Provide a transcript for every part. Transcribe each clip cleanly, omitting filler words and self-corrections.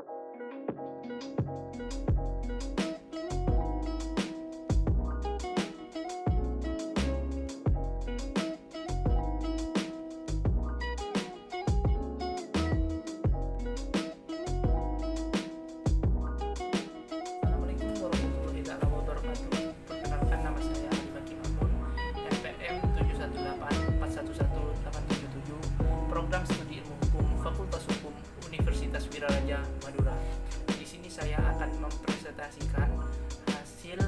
Assalamualaikum warahmatullahi wabarakatuh. Perkenalkan, nama saya Ali Baki Mamun, NPM 718411877, Program Studi Ilmu Hukum, Fakultas Hukum, Universitas Wiraraja Madura. Di sini saya akan mempresentasikan hasil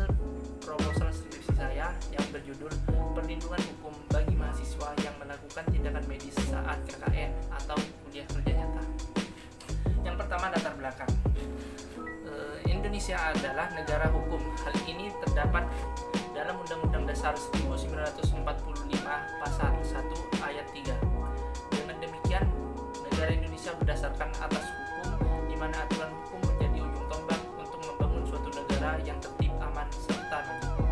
proposal skripsi saya yang berjudul Perlindungan Hukum bagi Mahasiswa yang Melakukan Tindakan Medis saat KKN atau Kuliah Kerja Nyata. Yang pertama, latar belakang. Indonesia adalah negara hukum. Hal ini terdapat dalam Undang-Undang Dasar 1945 Pasal 1 Ayat 3. Dengan demikian, negara Indonesia berdasarkan atas hukum, di mana aturan hukum menjadi ujung tombak untuk membangun suatu negara yang tertib, aman, serta makmur.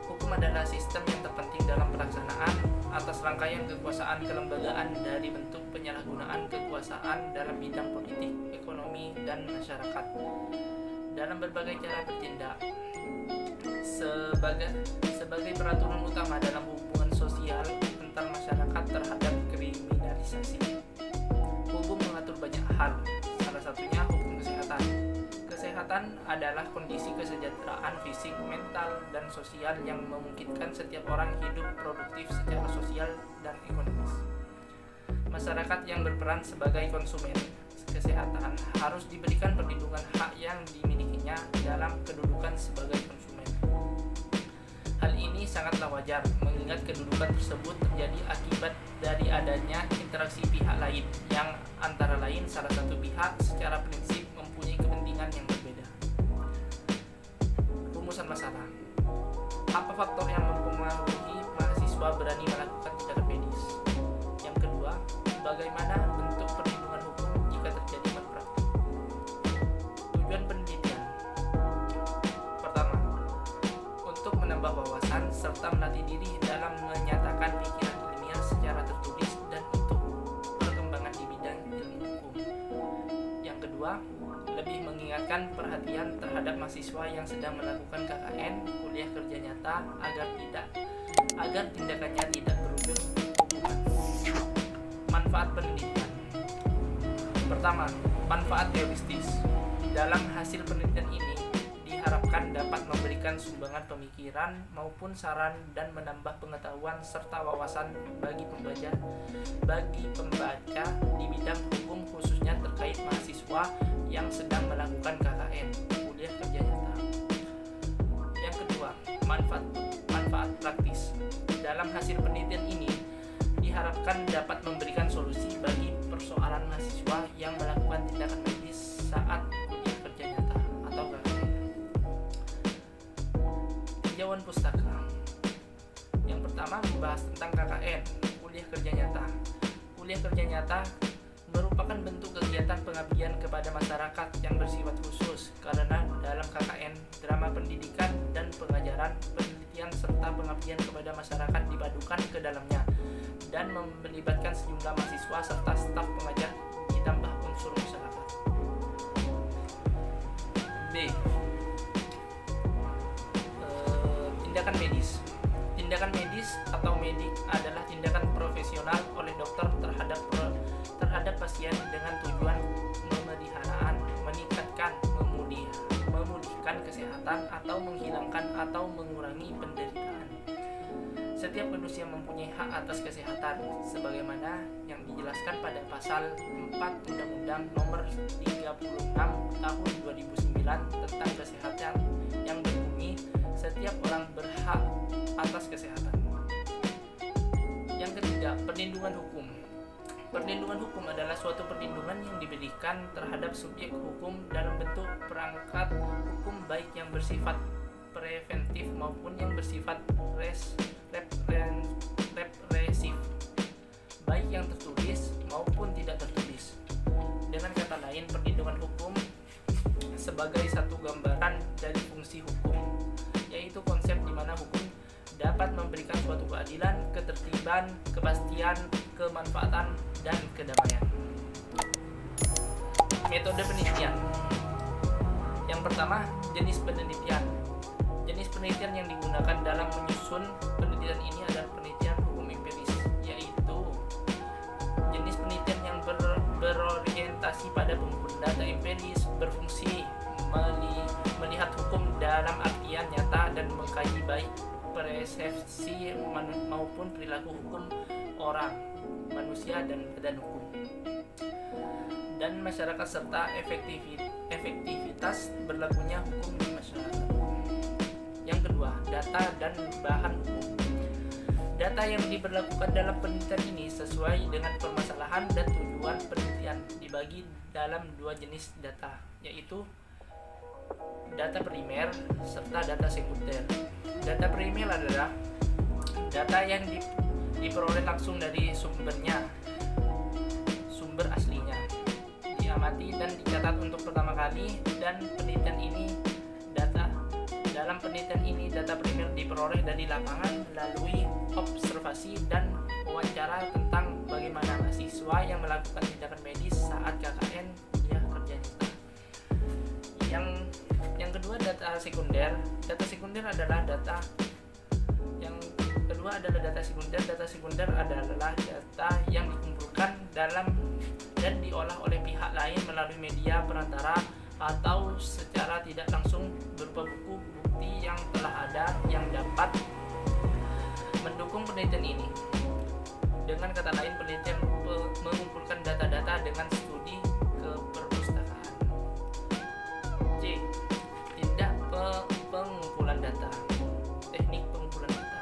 Hukum adalah sistem yang terpenting dalam pelaksanaan atas rangkaian kekuasaan kelembagaan dari bentuk penyalahgunaan kekuasaan dalam bidang politik, ekonomi, dan masyarakat dalam berbagai cara bertindak sebagai peraturan utama dalam hubungan sosial antar masyarakat terhadap kriminalisasi. Hukum mengatur banyak hal, salah satunya hukum kesehatan. Kesehatan adalah kondisi kesejahteraan fisik, mental, dan sosial yang memungkinkan setiap orang hidup produktif secara sosial dan ekonomis. Masyarakat yang berperan sebagai konsumen kesehatan harus diberikan perlindungan hak yang dimilikinya dalam kedudukan sebagai konsumen. Hal ini sangatlah wajar mengingat kedudukan tersebut terjadi akibat dari adanya interaksi pihak lain yang antara lain salah satu pihak secara prinsip mempunyai kepentingan yang berbeda. Rumusan masalah. Apa faktor yang mempengaruhi mahasiswa berani melakukan tindakan medis? Yang kedua, bagaimana bentuk perlindungan hukum jika terjadi malpraktik? Tujuan penelitian. Pertama, untuk menambah wawasan serta melatih diri dalam menyatakan pikiran ilmiah secara tertulis dan untuk perkembangan di bidang ilmu hukum. Yang kedua, lebih mengingatkan perhatian terhadap mahasiswa yang sedang melakukan KKN, kuliah kerja nyata, agar tindakannya tidak berujung hukuman. Manfaat penelitian. Pertama, manfaat teoristis. Dalam hasil penelitian ini diharapkan dapat memberikan sumbangan pemikiran maupun saran dan menambah pengetahuan serta wawasan bagi pembaca di bidang hukum, khususnya terkait mahasiswa yang sedang melakukan KKN, kuliah kerja nyata. Yang kedua, manfaat praktis. Dalam hasil penelitian ini diharapkan dapat memberikan solusi bagi persoalan mahasiswa yang melakukan tindakan medis saat kuliah kerja nyata atau KKN. Tinjauan pustaka. Yang pertama, membahas tentang KKN, kuliah kerja nyata. Kuliah kerja nyata merupakan bentuk kegiatan pengabdian kepada masyarakat yang bersifat khusus karena dalam KKN, drama pendidikan dan pengajaran, penelitian serta pengabdian kepada masyarakat dipadukan ke dalamnya dan melibatkan sejumlah mahasiswa serta staf pengajar ditambah unsur masyarakat. B. Tindakan medis. Tindakan medis atau medik adalah tindakan profesional oleh dokter terhadap pasien dengan tujuan pemeliharaan, meningkatkan, memulihkan kesehatan atau menghilangkan atau mengurangi penderitaan. Setiap manusia mempunyai hak atas kesehatan sebagaimana yang dijelaskan pada pasal 4 Undang-Undang Nomor 36 Tahun 2009 tentang kesehatan yang berbunyi setiap orang berhak atas kesehatan. Yang ketiga, perlindungan hukum. Perlindungan hukum adalah suatu perlindungan yang diberikan terhadap subjek hukum dalam bentuk perangkat hukum baik yang bersifat preventif maupun yang bersifat represif, baik yang tertulis maupun tidak tertulis. Dengan kata lain, perlindungan hukum sebagai satu gambaran dari fungsi hukum, yaitu konsep di mana hukum dapat memberikan suatu keadilan, ketertiban, kepastian, kemanfaatan, dan kedamaian. Metode penelitian. Yang pertama, jenis penelitian. Jenis penelitian yang digunakan dalam menyusun penelitian ini adalah penelitian hukum empiris, yaitu jenis penelitian yang berorientasi pada pengumpulan data empiris, berfungsi melihat hukum dalam artian nyata dan mengkaji baik persepsi maupun perilaku hukum orang, manusia, dan badan hukum dan masyarakat serta efektivitas berlakunya hukum di masyarakat. Yang kedua, data dan bahan hukum. Data yang diberlakukan dalam penelitian ini sesuai dengan permasalahan dan tujuan penelitian dibagi dalam dua jenis data, yaitu data primer serta data sekunder. Data primer adalah data yang diperoleh langsung dari sumber aslinya, diamati dan dicatat untuk pertama kali, dan dalam penelitian ini data primer diperoleh dari lapangan melalui observasi dan wawancara tentang bagaimana mahasiswa yang melakukan tindakan medis saat KKN kuliah kerja nyata. Yang kedua, data sekunder. Data sekunder adalah data Data sekunder adalah data yang dikumpulkan dan diolah oleh pihak lain melalui media perantara atau secara tidak langsung berupa buku bukti yang telah ada yang dapat mendukung penelitian ini. Dengan kata lain, penelitian mengumpulkan data-data dengan studi ke perpustakaan. C. Tindak pengumpulan data. Teknik pengumpulan data.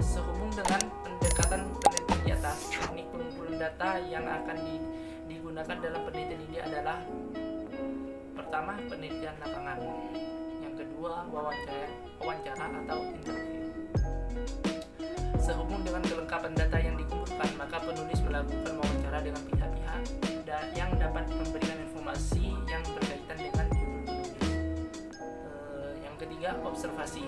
Sehubung dengan pendekatan penelitian di atas, teknik pengumpulan data yang akan digunakan dalam penelitian ini adalah: pertama, penelitian lapangan. Yang kedua, wawancara atau interview. Sehubung dengan kelengkapan data yang dikumpulkan, maka penulis melakukan wawancara dengan pihak-pihak yang dapat memberikan informasi yang berkaitan dengan judul penulis. Yang ketiga, observasi,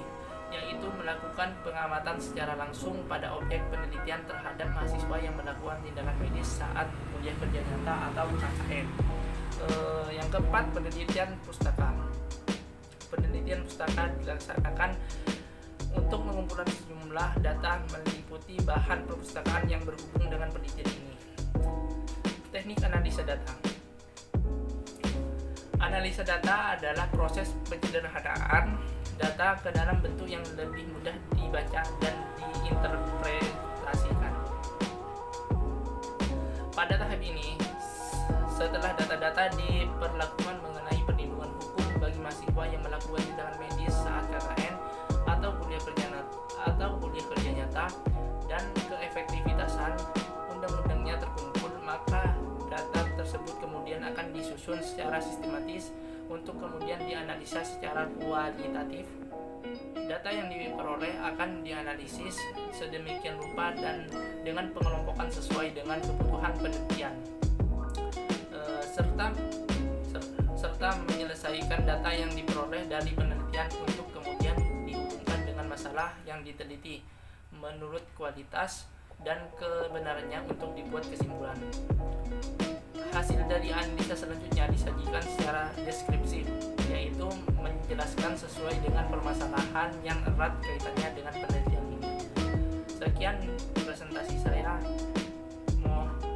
yaitu melakukan pengamatan secara langsung pada objek penelitian terhadap mahasiswa yang melakukan tindakan medis saat kuliah kerja nyata atau KKN. Yang keempat, penelitian pustaka. Penelitian pustaka dilaksanakan untuk mengumpulkan sejumlah data meliputi bahan perpustakaan yang berhubung dengan penelitian ini. Teknik analisa data. Analisa data adalah proses penyederhanaan data ke dalam bentuk yang lebih mudah dibaca dan diinterpretasikan. Pada tahap ini, setelah data-data diperlakukan mengenai perlindungan hukum bagi mahasiswa yang melakukan tindakan medis saat KKN atau kuliah kerja nyata dan keefektivitasan undang-undangnya terkumpul, maka data tersebut kemudian akan disusun secara sistematis untuk kemudian dianalisa secara kualitatif. Data yang diperoleh akan dianalisis sedemikian rupa dan dengan pengelompokan sesuai dengan kebutuhan penelitian, serta menyelesaikan data yang diperoleh dari penelitian untuk kemudian dihubungkan dengan masalah yang diteliti menurut kualitas dan kebenarannya untuk dibuat kesimpulan. Hasil dari analisa selanjutnya disajikan secara deskripsif, yaitu menjelaskan sesuai dengan permasalahan yang erat kaitannya dengan penelitian ini. Sekian presentasi saya,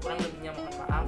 kurang lebihnya mohon maaf.